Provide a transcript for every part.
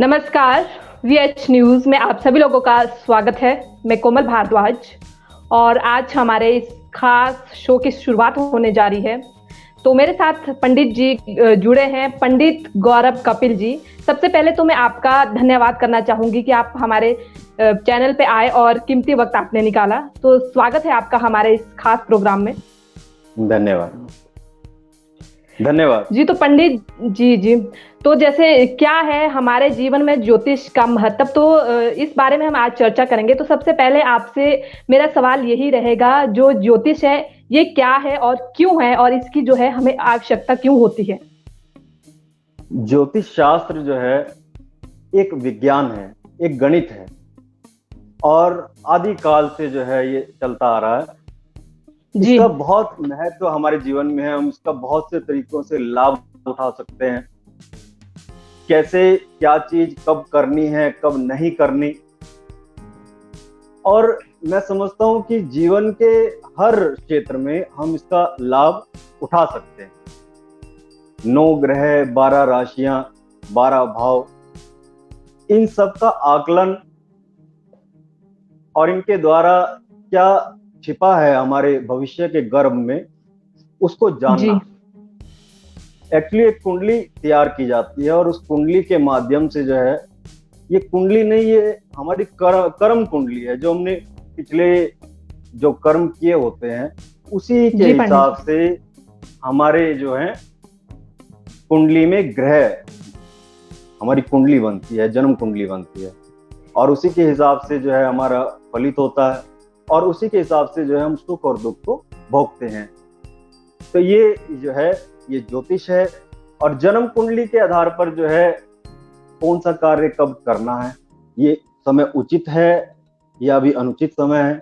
नमस्कार। VH news में आप सभी लोगों का स्वागत है। मैं कोमल भारद्वाज और आज हमारे इस खास शो की शुरुआत होने जा रही है। तो मेरे साथ पंडित जी जुड़े हैं, पंडित गौरव कपिल जी। सबसे पहले तो मैं आपका धन्यवाद करना चाहूंगी कि आप हमारे चैनल पे आए और कीमती वक्त आपने निकाला। तो स्वागत है आपका हमारे इस खास प्रोग्राम में। धन्यवाद। धन्यवाद जी तो पंडित जी तो जैसे क्या है हमारे जीवन में ज्योतिष का महत्व, तो इस बारे में हम आज चर्चा करेंगे। तो सबसे पहले आपसे मेरा सवाल यही रहेगा, जो ज्योतिष है ये क्या है और क्यों है, और इसकी जो है हमें आवश्यकता क्यों होती है? ज्योतिष शास्त्र जो है एक विज्ञान है, एक गणित है और आदि काल से जो है ये चलता आ रहा है। जी इसका बहुत महत्व हमारे जीवन में है। हम इसका बहुत से तरीकों से लाभ उठा सकते हैं। कैसे क्या चीज कब करनी है, कब नहीं करनी। और मैं समझता हूं कि जीवन के हर क्षेत्र में हम इसका लाभ उठा सकते हैं। 9 ग्रह, 12 राशियां, 12 भाव, इन सब का आकलन और इनके द्वारा क्या छिपा है हमारे भविष्य के गर्भ में, उसको जानना। एक्चुअली एक कुंडली तैयार की जाती है और उस कुंडली के माध्यम से जो है, ये कुंडली नहीं, ये हमारी कर्म कुंडली है। जो हमने पिछले जो कर्म किए होते हैं उसी के हिसाब से हमारे जो है कुंडली में ग्रह, हमारी कुंडली बनती है, जन्म कुंडली बनती है और उसी के हिसाब से जो है हमारा फलित होता है और उसी के हिसाब से जो है हम सुख और दुख को भोगते हैं। तो ये जो है ये ज्योतिष है और जन्म कुंडली के आधार पर जो है कौन सा कार्य कब करना है, ये समय उचित है या अभी अनुचित समय है,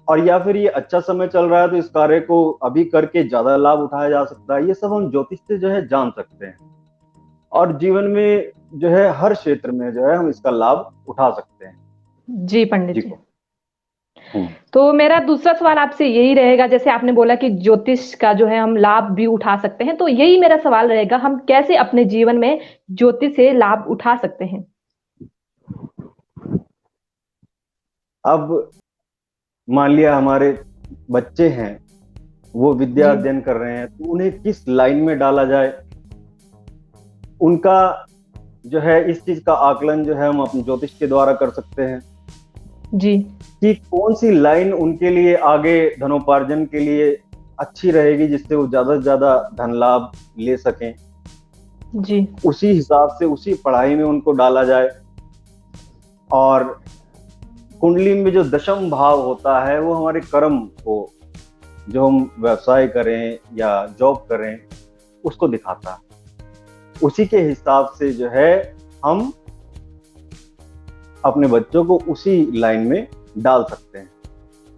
और या फिर ये अच्छा समय चल रहा है तो इस कार्य को अभी करके ज्यादा लाभ उठाया जा सकता है। ये सब हम ज्योतिष से जो है जान सकते हैं और जीवन में जो है हर क्षेत्र में जो है हम इसका लाभ उठा सकते हैं। जी पंडित जी। तो मेरा दूसरा सवाल आपसे यही रहेगा, जैसे आपने बोला कि ज्योतिष का जो है हम लाभ भी उठा सकते हैं, तो यही मेरा सवाल रहेगा, हम कैसे अपने जीवन में ज्योतिष से लाभ उठा सकते हैं? अब मान लिया हमारे बच्चे हैं, वो विद्या अध्ययन कर रहे हैं, तो उन्हें किस लाइन में डाला जाए, उनका जो है इस चीज का आकलन जो है हम अपने ज्योतिष के द्वारा कर सकते हैं जी, कि कौन सी लाइन उनके लिए आगे धनोपार्जन के लिए अच्छी रहेगी, जिससे वो ज्यादा से ज्यादा धन लाभ ले सकें। जी, उसी हिसाब से उसी पढ़ाई में उनको डाला जाए। और कुंडली में जो दशम भाव होता है वो हमारे कर्म को, जो हम व्यवसाय करें या जॉब करें, उसको दिखाता है। उसी के हिसाब से जो है हम अपने बच्चों को उसी लाइन में डाल सकते हैं।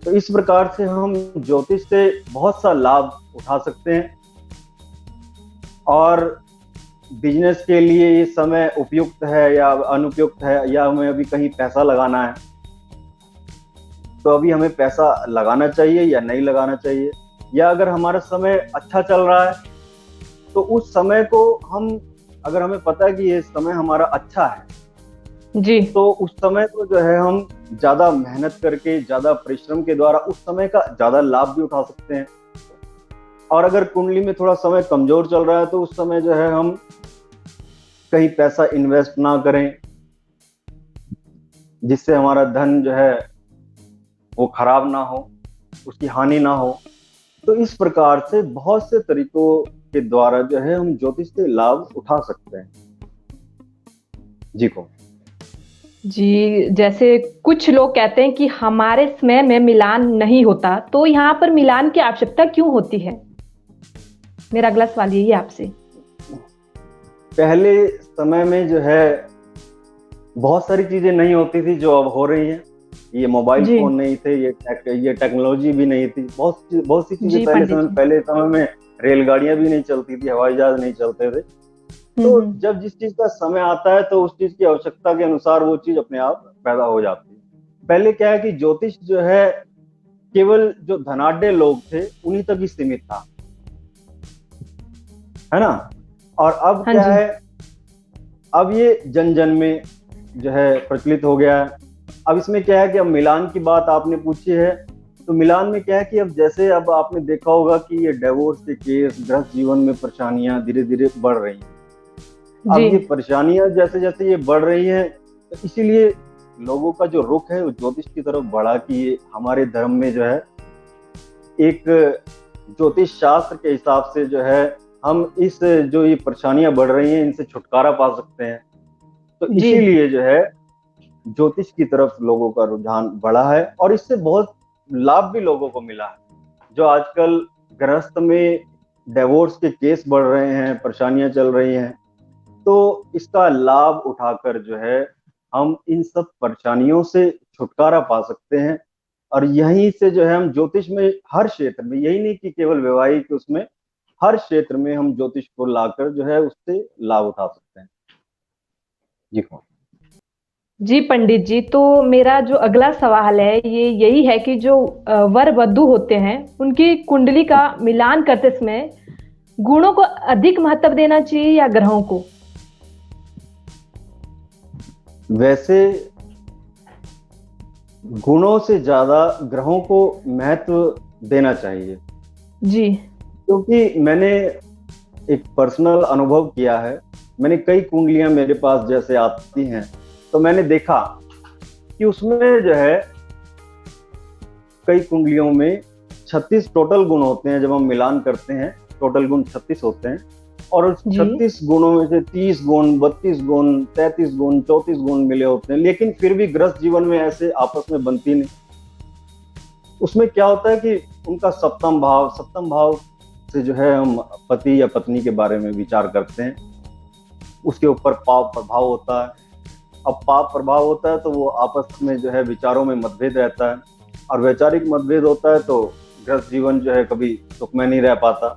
तो इस प्रकार से हम ज्योतिष से बहुत सा लाभ उठा सकते हैं और बिजनेस के लिए ये समय उपयुक्त है या अनुपयुक्त है, या हमें अभी कहीं पैसा लगाना है तो अभी हमें पैसा लगाना चाहिए या नहीं लगाना चाहिए, या अगर हमारा समय अच्छा चल रहा है तो उस समय को हम, अगर हमें पता है कि ये समय हमारा अच्छा है जी, तो उस समय को जो है हम ज्यादा मेहनत करके, ज्यादा परिश्रम के द्वारा उस समय का ज्यादा लाभ भी उठा सकते हैं। और अगर कुंडली में थोड़ा समय कमजोर चल रहा है तो उस समय जो है हम कहीं पैसा इन्वेस्ट ना करें, जिससे हमारा धन जो है वो खराब ना हो, उसकी हानि ना हो। तो इस प्रकार से बहुत से तरीकों के द्वारा जो है हम ज्योतिष से लाभ उठा सकते हैं। जी, जैसे कुछ लोग कहते हैं कि हमारे समय में मिलान नहीं होता, तो यहाँ पर मिलान की आवश्यकता क्यों होती है? मेरा अगला सवाल यही है आपसे। पहले समय में जो है बहुत सारी चीजें नहीं होती थी जो अब हो रही हैं। ये मोबाइल फोन नहीं थे, ये टेक्नोलॉजी भी नहीं थी, बहुत सी चीजें पहले समय में रेलगाड़ियां भी नहीं चलती थी, हवाई जहाज नहीं चलते थे। तो जब जिस चीज का समय आता है तो उस चीज की आवश्यकता के अनुसार वो चीज अपने आप पैदा हो जाती है। पहले क्या है कि ज्योतिष जो है केवल जो धनाढ्य लोग थे उन्हीं तक ही सीमित था, है ना। और अब क्या है, अब ये जन जन में जो है प्रचलित हो गया है। अब इसमें क्या है कि अब मिलान की बात आपने पूछी है, तो मिलान में क्या है कि अब जैसे अब आपने देखा होगा कि ये डिवोर्स के केस, गृहस्थ जीवन में परेशानियां धीरे धीरे बढ़ रही हैं। अब ये परेशानियां जैसे जैसे ये बढ़ रही हैं, तो इसीलिए लोगों का जो रुख है वो ज्योतिष की तरफ बढ़ा कि ये हमारे धर्म में जो है एक ज्योतिष शास्त्र के हिसाब से जो है हम इस जो ये परेशानियां बढ़ रही हैं इनसे छुटकारा पा सकते हैं। तो इसीलिए जो है ज्योतिष की तरफ लोगों का रुझान बढ़ा है और इससे बहुत लाभ भी लोगों को मिला है। जो आजकल गृहस्थ में डिवोर्स के केस बढ़ रहे हैं, परेशानियां चल रही हैं, तो इसका लाभ उठाकर जो है हम इन सब परेशानियों से छुटकारा पा सकते हैं। और यहीं से जो है हम ज्योतिष में हर क्षेत्र में, यही नहीं कि केवल वैवाहिक, उसमें हर क्षेत्र में हम ज्योतिष को लाकर जो है उससे लाभ उठा सकते हैं। जी हाँ जी पंडित जी, तो मेरा जो अगला सवाल है ये यही है कि जो वर वधू होते हैं उनकी कुंडली का मिलान करते समय गुणों को अधिक महत्व देना चाहिए या ग्रहों को? वैसे गुणों से ज्यादा ग्रहों को महत्व देना चाहिए जी, क्योंकि मैंने एक पर्सनल अनुभव किया है। मैंने कई कुंडलियां मेरे पास जैसे आती हैं, तो मैंने देखा कि उसमें जो है कई कुंडलियों में 36 टोटल गुण होते हैं। जब हम मिलान करते हैं टोटल गुण 36 होते हैं और उस 36 गुणों में से 30 गुण, 32 गुण, 33 गुण, 34 गुण मिले होते हैं, लेकिन फिर भी गृहस्थ जीवन में ऐसे आपस में बनती नहीं। उसमें क्या होता है कि उनका सप्तम भाव से जो है हम पति या पत्नी के बारे में विचार करते हैं। उसके ऊपर पाप प्रभाव होता है। अब पाप प्रभाव होता है तो वो आपस में जो है विचारों में मतभेद रहता है और वैचारिक मतभेद होता है तो गृहस्थ जीवन जो है कभी सुखमय नहीं रह पाता।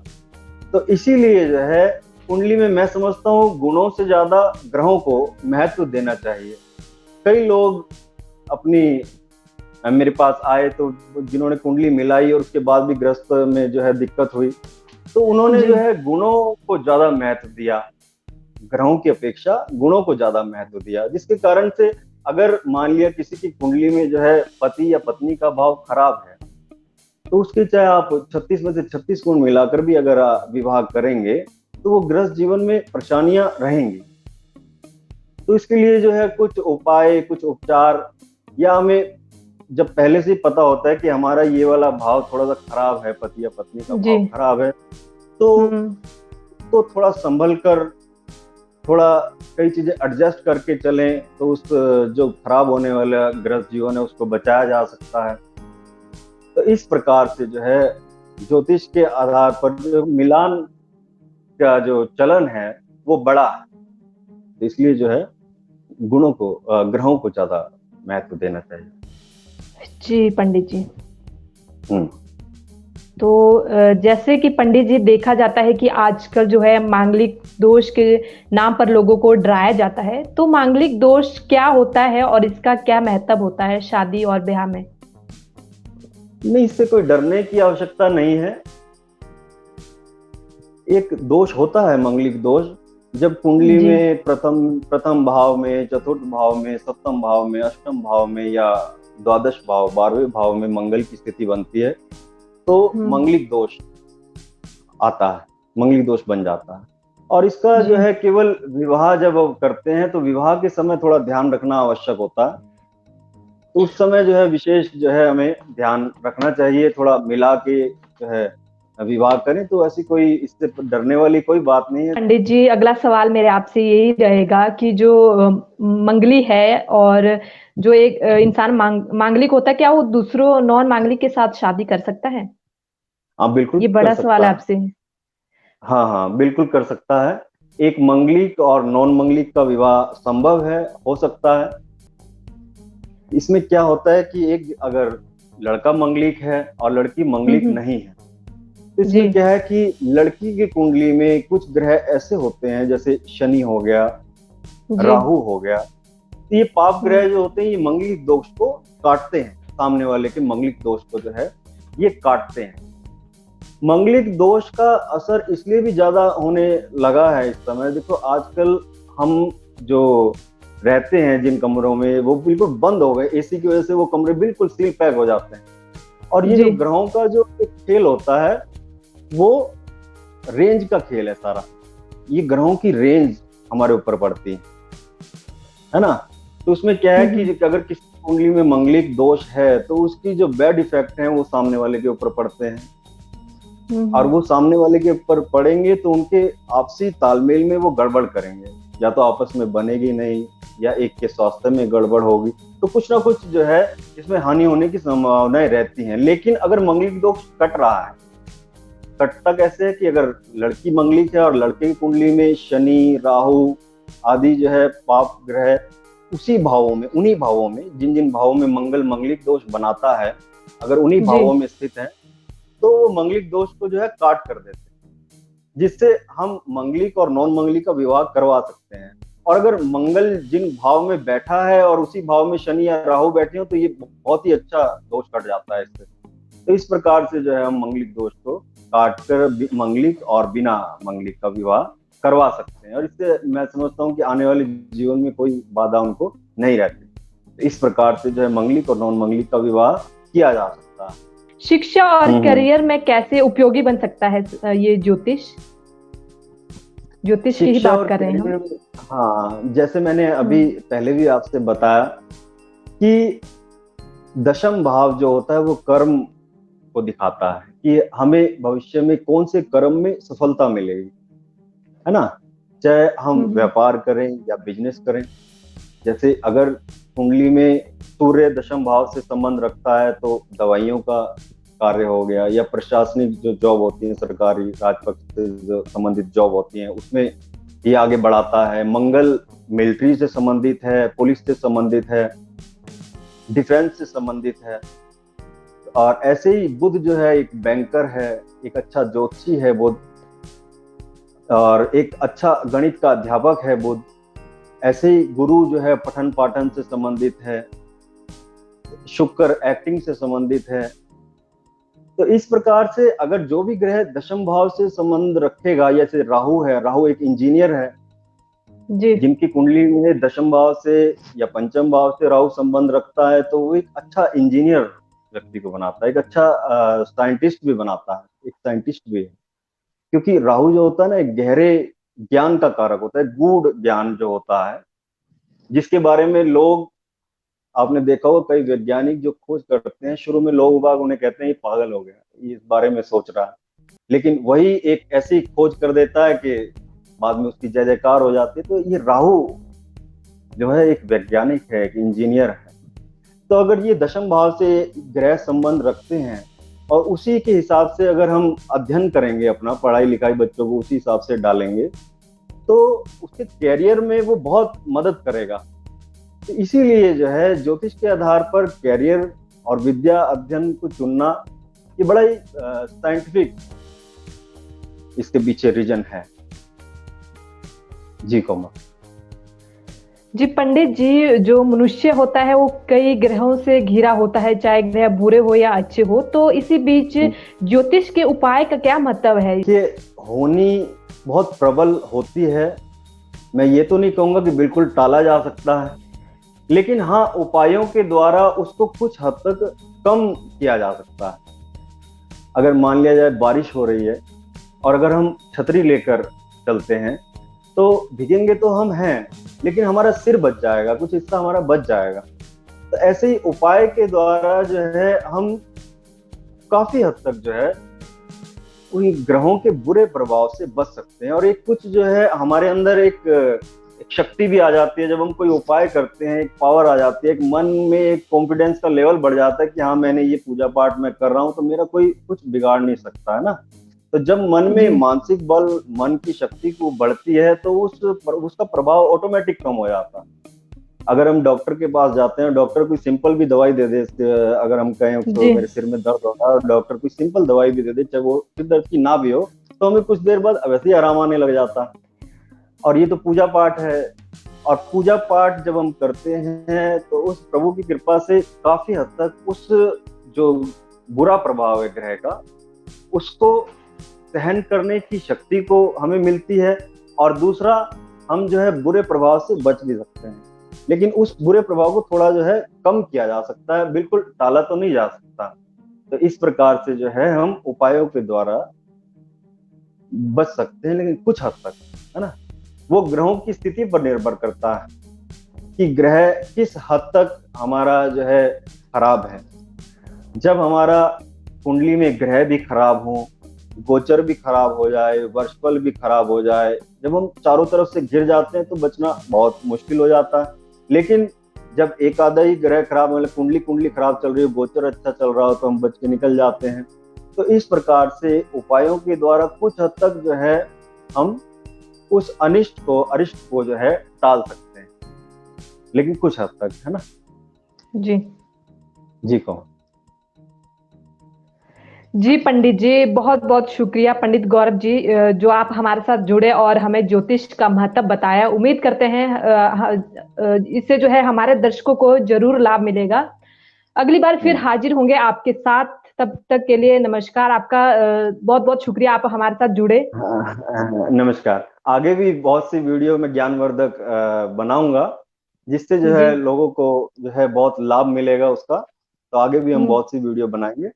तो इसीलिए जो है कुंडली में मैं समझता हूँ गुणों से ज्यादा ग्रहों को महत्व देना चाहिए। कई लोग अपनी मेरे पास आए तो जिन्होंने कुंडली मिलाई और उसके बाद भी गृहस्थ में जो है दिक्कत हुई, तो उन्होंने जो है गुणों को ज्यादा महत्व दिया, ग्रहों की अपेक्षा गुणों को ज्यादा महत्व दिया, जिसके कारण से अगर मान लिया किसी की कुंडली में जो है पति या पत्नी का भाव खराब है, तो उसके चाहे आप 36 में से 36 गुण मिलाकर भी अगर विवाह करेंगे तो वो गृहस्थ जीवन में परेशानियां रहेंगी। तो इसके लिए जो है कुछ उपाय, कुछ उपचार, या हमें जब पहले से ही पता होता है कि हमारा ये वाला भाव थोड़ा सा खराब है, पति या पत्नी का भाव खराब है, तो थोड़ा संभल कर, थोड़ा कई चीजें एडजस्ट करके चलें तो उस जो खराब होने वाला गृहस्थ जीवन है उसको बचाया जा सकता है। तो इस प्रकार से जो है ज्योतिष के आधार पर जो मिलान का जो चलन है वो बड़ा है, तो इसलिए जो है गुणों को, ग्रहों को ज्यादा महत्व देना चाहिए। जी पंडित जी। तो जैसे कि पंडित जी देखा जाता है कि आजकल जो है मांगलिक दोष के नाम पर लोगों को डराया जाता है, तो मांगलिक दोष क्या होता है और इसका क्या महत्व होता है शादी और ब्याह में? नहीं, इससे कोई डरने की आवश्यकता नहीं है। एक दोष होता है मांगलिक दोष, जब कुंडली में प्रथम भाव में, चतुर्थ भाव में, सप्तम भाव में, अष्टम भाव में या द्वादश भाव, 12वें भाव में मंगल की स्थिति बनती है तो मांगलिक दोष आता है, मांगलिक दोष बन जाता है। और इसका जो है केवल विवाह जब करते हैं तो विवाह के समय थोड़ा ध्यान रखना आवश्यक होता है। तो उस समय जो है विशेष जो है हमें ध्यान रखना चाहिए, थोड़ा मिला के जो है विवाह करें, तो ऐसी कोई इससे डरने वाली कोई बात नहीं है। पंडित जी, अगला सवाल मेरे आपसे यही रहेगा कि जो मंगली है और जो एक इंसान मांगलिक होता है, क्या वो दूसरों नॉन मांगलिक के साथ शादी कर सकता है? हाँ बिल्कुल, ये बड़ा सवाल है आपसे। हाँ बिल्कुल कर सकता है। एक मंगलिक और नॉन मंगलिक का विवाह संभव है, हो सकता है। इसमें क्या होता है कि एक अगर लड़का मंगलिक है और लड़की मंगलिक नहीं है, तो इसमें क्या है कि लड़की की कुंडली में कुछ ग्रह ऐसे होते हैं, जैसे शनि हो गया, राहु हो गया, तो ये पाप ग्रह जो होते हैं ये मंगलिक दोष को काटते हैं, सामने वाले के मंगलिक दोष को जो है ये काटते हैं। मंगलिक दोष का असर इसलिए भी ज्यादा होने लगा है इस समय। देखो आजकल हम जो रहते हैं जिन कमरों में, वो बिल्कुल बंद हो गए। एसी की वजह से वो कमरे बिल्कुल सील पैक हो जाते हैं। और ये जो ग्रहों का जो एक खेल होता है वो रेंज का खेल है सारा। ये ग्रहों की रेंज हमारे ऊपर पड़ती है ना। तो उसमें क्या है कि अगर किसी कुंडली में मंगलिक दोष है तो उसकी जो बैड इफेक्ट है वो सामने वाले के ऊपर पड़ते हैं, और वो सामने वाले के ऊपर पड़ेंगे तो उनके आपसी तालमेल में वो गड़बड़ करेंगे, या तो आपस में बनेगी नहीं, या एक के स्वास्थ्य में गड़बड़ होगी। तो कुछ ना कुछ जो है इसमें हानि होने की संभावनाएं रहती हैं। लेकिन अगर मंगलिक दोष कट रहा है, कटता कैसे है कि अगर लड़की मंगलिक है और लड़के की कुंडली में शनि, राहु आदि जो है पाप ग्रह उसी भावों में, उन्हीं भावों में, जिन जिन भावों में मंगल मंगलिक दोष बनाता है, अगर उन्हीं भावों में स्थित है तो वो मंगलिक दोष को जो है काट कर देते हैं, जिससे हम मंगलिक और नॉन मंगलिक का विवाह करवा सकते हैं। और अगर मंगल जिन भाव में बैठा है और उसी भाव में शनि या राहु बैठे हो तो ये बहुत ही अच्छा दोष कट जाता है इससे। तो इस प्रकार से जो है हम मंगलिक दोष को काट कर मंगलिक और बिना मंगलिक का विवाह करवा सकते हैं, और इससे मैं समझता हूँ कि आने वाले जीवन में कोई बाधा उनको नहीं रहती। तो इस प्रकार से जो है मंगलिक और नॉन मंगलिक का विवाह किया जा सकता है। शिक्षा और करियर में कैसे उपयोगी बन सकता है ये ज्योतिष की ही बात कर रहे हैं हम। हाँ, जैसे मैंने अभी पहले भी आपसे बताया कि दशम भाव जो होता है वो कर्म को दिखाता है कि हमें भविष्य में कौन से कर्म में सफलता मिलेगी, है ना। चाहे हम व्यापार करें या बिजनेस करें। जैसे अगर कुंडली में सूर्य दशम भाव से संबंध रखता है तो दवाइयों का कार्य हो गया, या प्रशासनिक जो जॉब होती है, सरकारी राजपक्ष से जो संबंधित जॉब होती है उसमें ये आगे बढ़ाता है। मंगल मिलिट्री से संबंधित है, पुलिस से संबंधित है, डिफेंस से संबंधित है। और ऐसे ही बुध जो है एक बैंकर है, एक अच्छा ज्योतिषी है बुध, और एक अच्छा गणित का अध्यापक है बुध। ऐसे ही गुरु जो है पठन पाठन से संबंधित है, शुक्र एक्टिंग से संबंधित है। तो इस प्रकार से अगर जो भी ग्रह दशम भाव से संबंध रखेगा, जैसे राहु है, राहु एक इंजीनियर है जी, जिनकी कुंडली में दशम भाव से या पंचम भाव से राहु संबंध रखता है तो वो एक अच्छा इंजीनियर व्यक्ति को बनाता है, एक अच्छा साइंटिस्ट भी बनाता है, एक साइंटिस्ट भी है। क्योंकि राहु जो होता है ना एक गहरे ज्ञान का कारक होता है, गूढ़ ज्ञान जो होता है, जिसके बारे में लोग, आपने देखा होगा कई वैज्ञानिक जो खोज करते हैं, शुरू में लोग बाग उन्हें कहते हैं ये पागल हो गया, ये इस बारे में सोच रहा है, लेकिन वही एक ऐसी खोज कर देता है कि बाद में उसकी जय जयकार हो जाती है। तो ये राहु जो है एक वैज्ञानिक है, एक इंजीनियर है। तो अगर ये दशम भाव से ग्रह संबंध रखते हैं और उसी के हिसाब से अगर हम अध्ययन करेंगे, अपना पढ़ाई लिखाई बच्चों को उसी हिसाब से डालेंगे तो उसके कैरियर में वो बहुत मदद करेगा। तो इसीलिए जो है ज्योतिष के आधार पर कैरियर और विद्या अध्ययन को चुनना ये बड़ा ही साइंटिफिक इसके पीछे रीजन है। जी कोमल। जी पंडित जी, जो मनुष्य होता है वो कई ग्रहों से घिरा होता है, चाहे ग्रह बुरे हो या अच्छे हो। तो इसी बीच ज्योतिष के उपाय का क्या महत्व है? ये होनी बहुत प्रबल होती है। मैं ये तो नहीं कहूंगा कि बिल्कुल टाला जा सकता है, लेकिन हाँ उपायों के द्वारा उसको कुछ हद तक कम किया जा सकता है। अगर मान लिया जाए बारिश हो रही है और अगर हम छतरी लेकर चलते हैं तो भीगेंगे तो हम हैं, लेकिन हमारा सिर बच जाएगा, कुछ हिस्सा हमारा बच जाएगा। तो ऐसे ही उपाय के द्वारा जो है हम काफी हद तक जो है उन ग्रहों के बुरे प्रभाव से बच सकते हैं। और एक कुछ जो है हमारे अंदर एक शक्ति भी आ जाती है जब हम कोई उपाय करते हैं, एक पावर आ जाती है, एक मन में एक कॉन्फिडेंस का लेवल बढ़ जाता है कि हाँ मैंने ये पूजा पाठ मैं कर रहा हूँ तो मेरा कोई कुछ बिगाड़ नहीं सकता, है ना। तो जब मन में मानसिक बल, मन की शक्ति को बढ़ती है तो उसका प्रभाव ऑटोमेटिक कम हो जाता है। अगर हम डॉक्टर के पास जाते हैं, डॉक्टर कोई सिंपल भी दवाई दे दे, अगर हम कहें तो मेरे सिर में दर्द हो रहा है, डॉक्टर कोई सिंपल दवाई भी दे दे, चाहे वो सिर दर्द की ना भी हो, तो हमें कुछ देर बाद वैसे ही आराम आने लग जाता है। और ये तो पूजा पाठ है, और पूजा पाठ जब हम करते हैं तो उस प्रभु की कृपा से काफी हद तक उस जो बुरा प्रभाव है ग्रह का, उसको सहन करने की शक्ति को हमें मिलती है। और दूसरा, हम जो है बुरे प्रभाव से बच भी सकते हैं, लेकिन उस बुरे प्रभाव को थोड़ा जो है कम किया जा सकता है, बिल्कुल टाला तो नहीं जा सकता। तो इस प्रकार से जो है हम उपायों के द्वारा बच सकते हैं, लेकिन कुछ हद तक, है ना। वो ग्रहों की स्थिति पर निर्भर करता है कि ग्रह किस हद तक हमारा जो है खराब है। जब हमारा कुंडली में ग्रह भी खराब हो, गोचर भी खराब हो जाए, वर्षफल भी खराब हो जाए, जब हम चारों तरफ से घिर जाते हैं तो बचना बहुत मुश्किल हो जाता है। लेकिन जब एक आधा ही ग्रह खराब, मतलब कुंडली कुंडली खराब चल रही हो, गोचर अच्छा चल रहा हो, तो हम बच के निकल जाते हैं। तो इस प्रकार से उपायों के द्वारा कुछ हद तक जो है हम उस अनिष्ट को, अरिष्ट को जो है टाल सकते हैं, लेकिन कुछ हद तक, है ना। जी जी कहो। जी पंडित जी, बहुत बहुत शुक्रिया पंडित गौरव जी, जो आप हमारे साथ जुड़े और हमें ज्योतिष का महत्व बताया। उम्मीद करते हैं इससे जो है हमारे दर्शकों को जरूर लाभ मिलेगा। अगली बार फिर हाजिर होंगे आपके साथ, तब तक के लिए नमस्कार। आपका बहुत बहुत शुक्रिया, आप हमारे साथ जुड़े। नमस्कार। आगे भी बहुत सी वीडियो में ज्ञानवर्धक बनाऊंगा, जिससे जो जी है लोगों को जो है बहुत लाभ मिलेगा उसका। तो आगे भी हम बहुत सी वीडियो बनाएंगे।